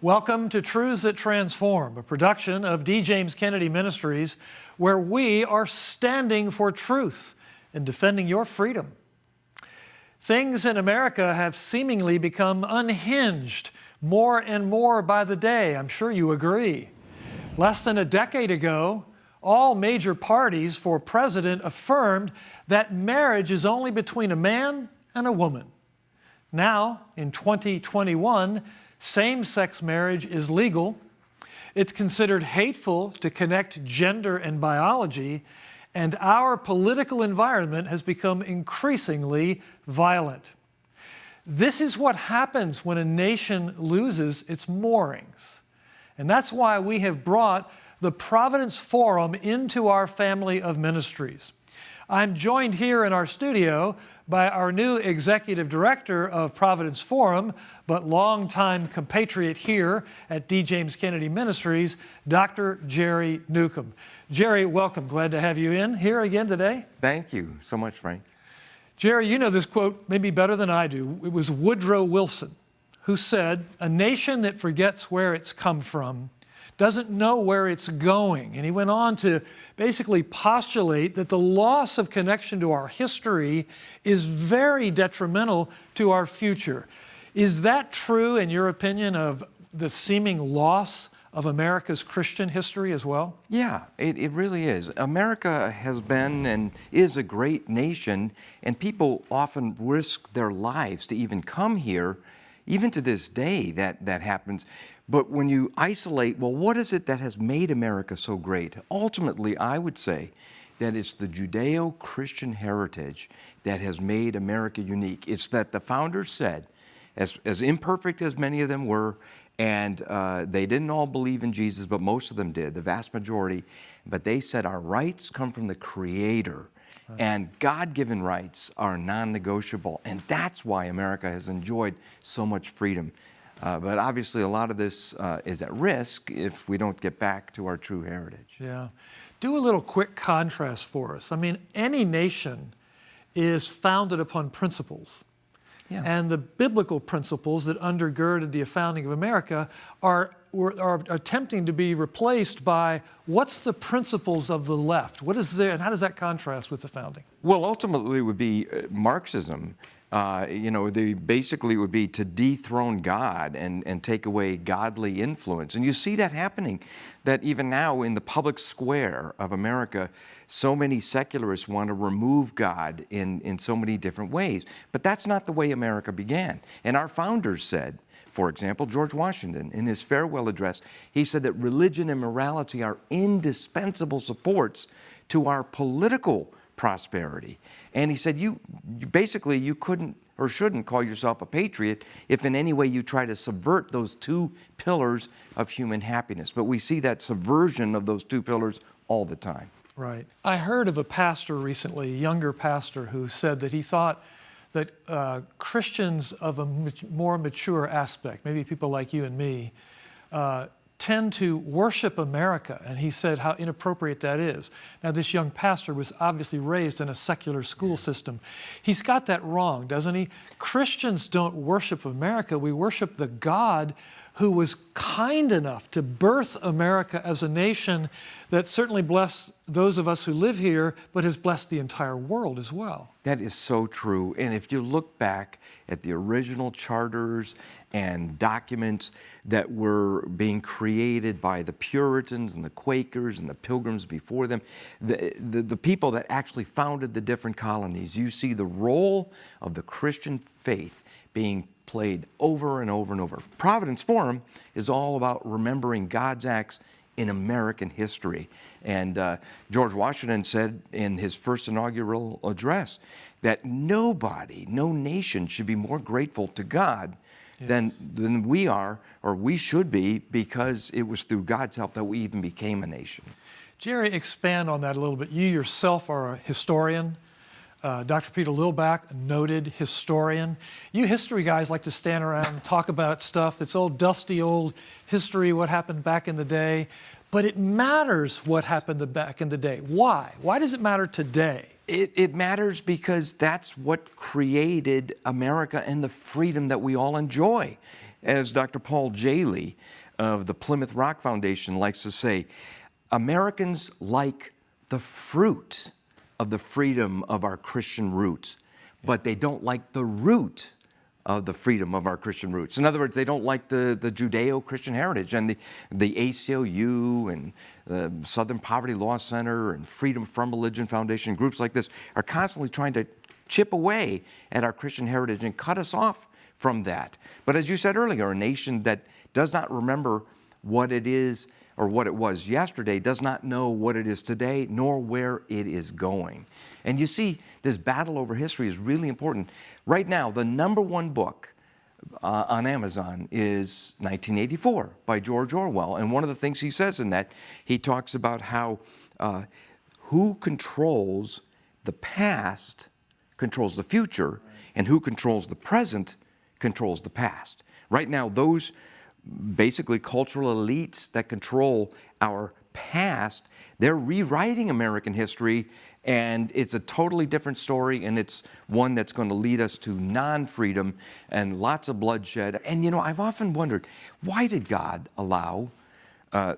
Welcome to Truths That Transform, a production of D. Kennedy Ministries, where we are standing for truth and defending your freedom. Things in America have seemingly become unhinged more and more by the day. I'm sure you agree. Less than a decade ago, all major parties for president affirmed that marriage is only between a man and a woman. Now, in 2021, same-sex marriage is legal. It's considered hateful to connect gender and biology, and our political environment has become increasingly violent. This is what happens when a nation loses its moorings. And that's why we have brought the Providence Forum into our family of ministries. I'm joined here in our studio by our new executive director of Providence Forum, but longtime compatriot here at D. Kennedy Ministries, Dr. Jerry Newcombe. Jerry, welcome. Glad to have you in here again today. Thank you so much, Frank. Jerry, you know this quote maybe better than I do. It was Woodrow Wilson who said, "A nation that forgets where it's come from doesn't know where it's going." And he went on to basically postulate that the loss of connection to our history is very detrimental to our future. Is that true, in your opinion, of the seeming loss of America's Christian history as well? Yeah, it really is. America has been and is a great nation, and people often risk their lives to even come here. Even to this day, that happens. But when you isolate, well, what is it that has made America so great? Ultimately, I would say that it's the Judeo-Christian heritage that has made America unique. It's that the founders said, as imperfect as many of them were, and they didn't all believe in Jesus, but most of them did, the vast majority, but they said our rights come from the Creator. And God-given rights are non-negotiable, and that's why America has enjoyed so much freedom. But obviously, a lot of this is at risk if we don't get back to our true heritage. Yeah. Do a little quick contrast for us. I mean, any nation is founded upon principles. Yeah. And the biblical principles that undergirded the founding of America are attempting to be replaced by what's the principles of the left? What is there, and how does that contrast with the founding? Well, ultimately, it would be Marxism. They basically would be to dethrone God and take away godly influence. And you see that happening, that even now in the public square of America, so many secularists want to remove God in so many different ways. But that's not the way America began. And our founders said, for example, George Washington, in his farewell address, he said that religion and morality are indispensable supports to our political prosperity. And he said, you couldn't or shouldn't call yourself a patriot if in any way you try to subvert those two pillars of human happiness. But we see that subversion of those two pillars all the time. Right. I heard of a pastor recently, a younger pastor, who said that he thought that Christians of a more mature aspect, maybe people like you and me, tend to worship America, and he said how inappropriate that is. Now, this young pastor was obviously raised in a secular school system. He's got that wrong, doesn't he? Christians don't worship America. We worship the God who was kind enough to birth America as a nation that certainly blessed those of us who live here, but has blessed the entire world as well. That is so true. And if you look back at the original charters and documents that were being created by the Puritans and the Quakers and the Pilgrims before them, the people that actually founded the different colonies, you see the role of the Christian faith being played over and over and over. Providence Forum is all about remembering God's acts in American history. And George Washington said in his first inaugural address that no nation should be more grateful to God than we are, or we should be, because it was through God's help that we even became a nation. Jerry, expand on that a little bit. You yourself are a historian. Dr. Peter Lillback, a noted historian. You history guys like to stand around and talk about stuff that's old, dusty old history, what happened back in the day. But it matters what happened back in the day. Why? Why does it matter today? It matters because that's what created America and the freedom that we all enjoy. As Dr. Paul Jaley of the Plymouth Rock Foundation likes to say, Americans like the fruit of the freedom of our Christian roots, but they don't like the root of the freedom of our Christian roots. In other words, they don't like the Judeo-Christian heritage, and the ACLU and the Southern Poverty Law Center and Freedom from Religion Foundation, groups like this are constantly trying to chip away at our Christian heritage and cut us off from that. But as you said earlier, a nation that does not remember what it is or what it was yesterday does not know what it is today, nor where it is going. And you see, this battle over history is really important. Right now, the #1 book on Amazon is 1984 by George Orwell. And one of the things he says in that, he talks about how who controls the past controls the future, and who controls the present controls the past. Right now, those basically cultural elites that control our past, they're rewriting American history, and it's a totally different story, and it's one that's going to lead us to non-freedom and lots of bloodshed. And you know, I've often wondered, why did God allow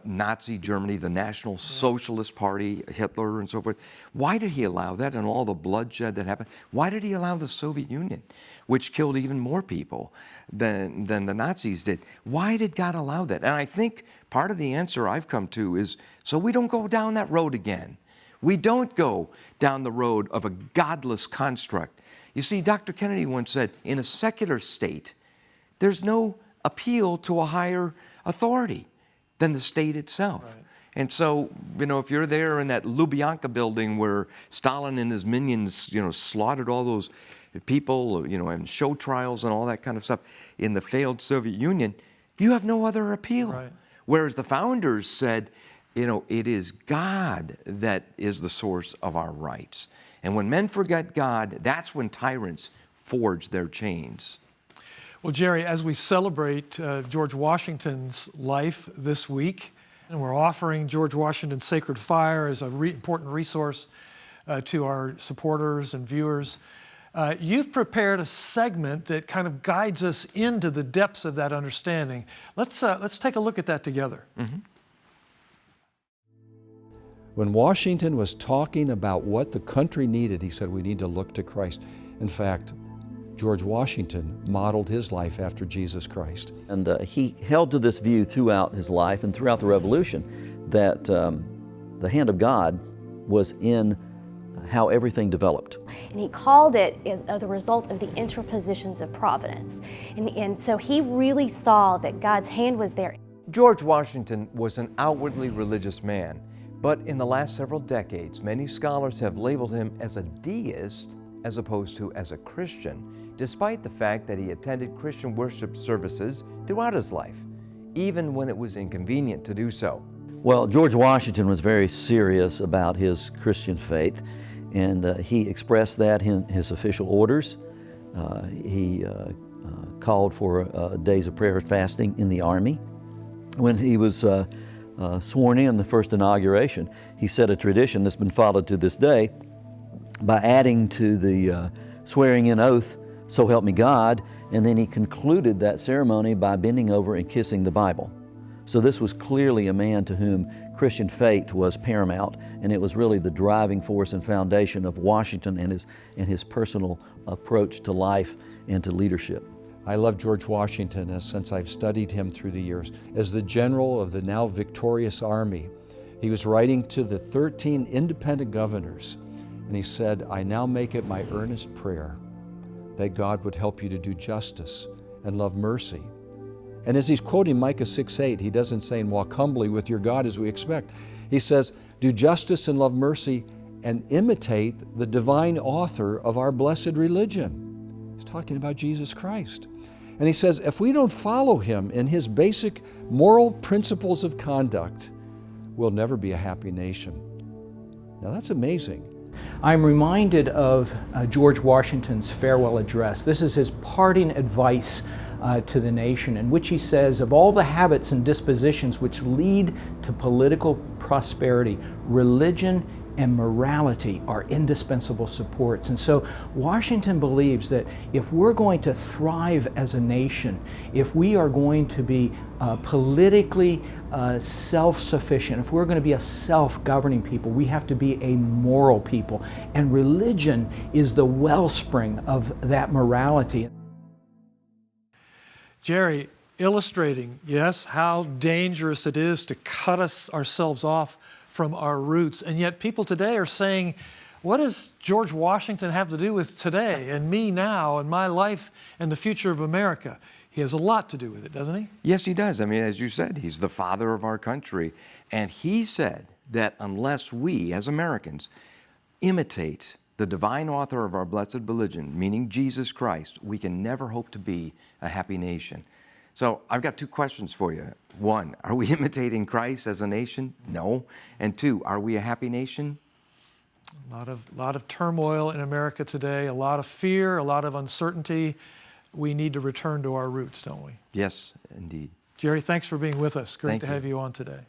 Nazi Germany, the National Socialist Party, Hitler and so forth, why did he allow that and all the bloodshed that happened? Why did he allow the Soviet Union, which killed even more people than the Nazis did? Why did God allow that? And I think part of the answer I've come to is so we don't go down that road again. We don't go down the road of a godless construct. You see, Dr. Kennedy once said, in a secular state, there's no appeal to a higher authority than the state itself. Right. And so, you know, if you're there in that Lubyanka building where Stalin and his minions, you know, slaughtered all those people, you know, and show trials and all that kind of stuff in the failed Soviet Union, you have no other appeal. Right. Whereas the founders said, you know, it is God that is the source of our rights. And when men forget God, that's when tyrants forge their chains. Well, Jerry, as we celebrate George Washington's life this week, and we're offering George Washington's Sacred Fire as an important resource to our supporters and viewers, you've prepared a segment that kind of guides us into the depths of that understanding. Let's take a look at that together. Mm-hmm. When Washington was talking about what the country needed, he said, we need to look to Christ. In fact, George Washington modeled his life after Jesus Christ. And he held to this view throughout his life and throughout the Revolution that the hand of God was in how everything developed. And he called it as the result of the interpositions of providence. And so he really saw that God's hand was there. George Washington was an outwardly religious man, but in the last several decades, many scholars have labeled him as a deist as opposed to as a Christian, despite the fact that he attended Christian worship services throughout his life, even when it was inconvenient to do so. Well, George Washington was very serious about his Christian faith, and he expressed that in his official orders. He called for days of prayer and fasting in the Army. When he was sworn in the first inauguration, he set a tradition that's been followed to this day by adding to the swearing-in oath, "So help me God," and then he concluded that ceremony by bending over and kissing the Bible. So this was clearly a man to whom Christian faith was paramount, and it was really the driving force and foundation of Washington and his personal approach to life and to leadership. I love George Washington since I've studied him through the years. As the general of the now victorious army, he was writing to the 13 independent governors, and he said, "I now make it my earnest prayer that God would help you to do justice and love mercy." And as he's quoting Micah 6:8, he doesn't say, "And walk humbly with your God as we expect." He says, "Do justice and love mercy and imitate the divine author of our blessed religion." He's talking about Jesus Christ. And he says, if we don't follow him in his basic moral principles of conduct, we'll never be a happy nation. Now that's amazing. I'm reminded of George Washington's farewell address. This is his parting advice to the nation, in which he says, of all the habits and dispositions which lead to political prosperity, religion and morality are indispensable supports. And so Washington believes that if we're going to thrive as a nation, if we are going to be politically self-sufficient, if we're going to be a self-governing people, we have to be a moral people. And religion is the wellspring of that morality. Jerry, illustrating, yes, how dangerous it is to cut ourselves off from our roots. And yet people today are saying, what does George Washington have to do with today and me now and my life and the future of America? He has a lot to do with it, doesn't he? Yes, he does. I mean, as you said, he's the father of our country. And he said that unless we, as Americans, imitate the divine author of our blessed religion, meaning Jesus Christ, we can never hope to be a happy nation. So I've got two questions for you. One, are we imitating Christ as a nation? No. And two, are we a happy nation? A lot of turmoil in America today, a lot of fear, a lot of uncertainty. We need to return to our roots, don't we? Yes, indeed. Jerry, thanks for being with us. Great Thank to you. have you on today.